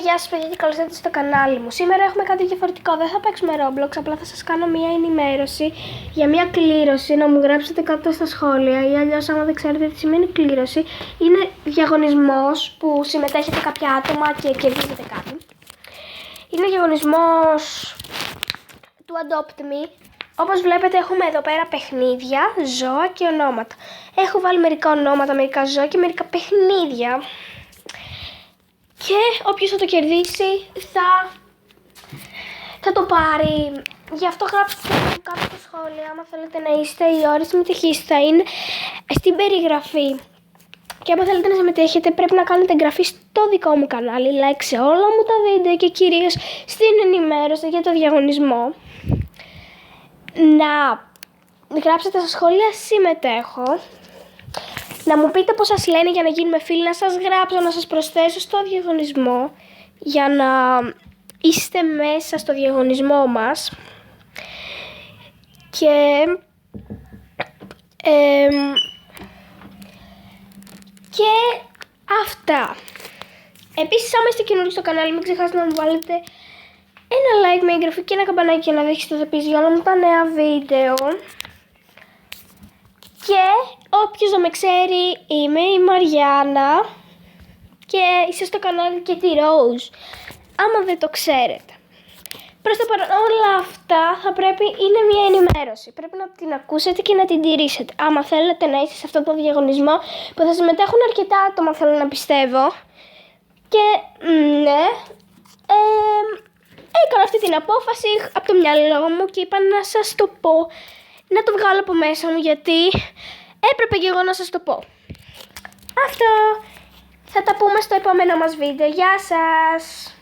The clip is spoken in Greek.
Γεια σας παιδιά και καλώς ήρθατε στο κανάλι μου. Σήμερα έχουμε κάτι διαφορετικό, δεν θα παίξουμε Roblox, απλά θα σας κάνω μια ενημέρωση για μια κλήρωση, να μου γράψετε κάτω στα σχόλια ή αλλιώς άμα δεν ξέρετε τι σημαίνει κλήρωση. Είναι διαγωνισμός που συμμετέχετε κάποια άτομα και κερδίζετε κάτι. Είναι διαγωνισμός του Adopt Me. Όπως βλέπετε έχουμε εδώ πέρα παιχνίδια, ζώα και ονόματα. Έχω βάλει μερικά ονόματα, μερικά ζώα και μερικά παιχνίδια. Και όποιος θα το κερδίσει θα το πάρει. Γι' αυτό γράψτε κάτω στα σχόλια άμα θέλετε να είστε. Οι ώρες συμμετοχής θα είναι στην περιγραφή. Και άμα θέλετε να συμμετέχετε πρέπει να κάνετε εγγραφή στο δικό μου κανάλι, like σε όλα μου τα βίντεο και κυρίως στην ενημέρωση για το διαγωνισμό. Να γράψετε στα σχόλια συμμετέχω. Να μου πείτε πώς σας λένε για να γίνουμε φίλοι, να σας γράψω, να σας προσθέσω στο διαγωνισμό για να είστε μέσα στο διαγωνισμό μας. Και αυτά. Επίσης, άμα είστε καινούργοι στο κανάλι, μην ξεχάσετε να μου βάλετε ένα like με εγγραφή και ένα καμπανάκι για να δείξετε το επίσης για όλα μου τα νέα βίντεο. Και όποιος δεν με ξέρει, είμαι η Μαριάννα και είσαι στο κανάλι και τη Rose, άμα δεν το ξέρετε. Προς το παρόν όλα αυτά είναι μια ενημέρωση. Πρέπει να την ακούσετε και να την τηρήσετε. Άμα θέλετε να είστε σε αυτό το διαγωνισμό που θα συμμετέχουν αρκετά άτομα, θέλω να πιστεύω. Και ναι, έκανα αυτή την απόφαση από το μυαλό μου και είπα να σας το πω. Να το βγάλω από μέσα μου γιατί έπρεπε και εγώ να σας το πω. Αυτό. Θα τα πούμε στο επόμενο μας βίντεο. Γεια σας.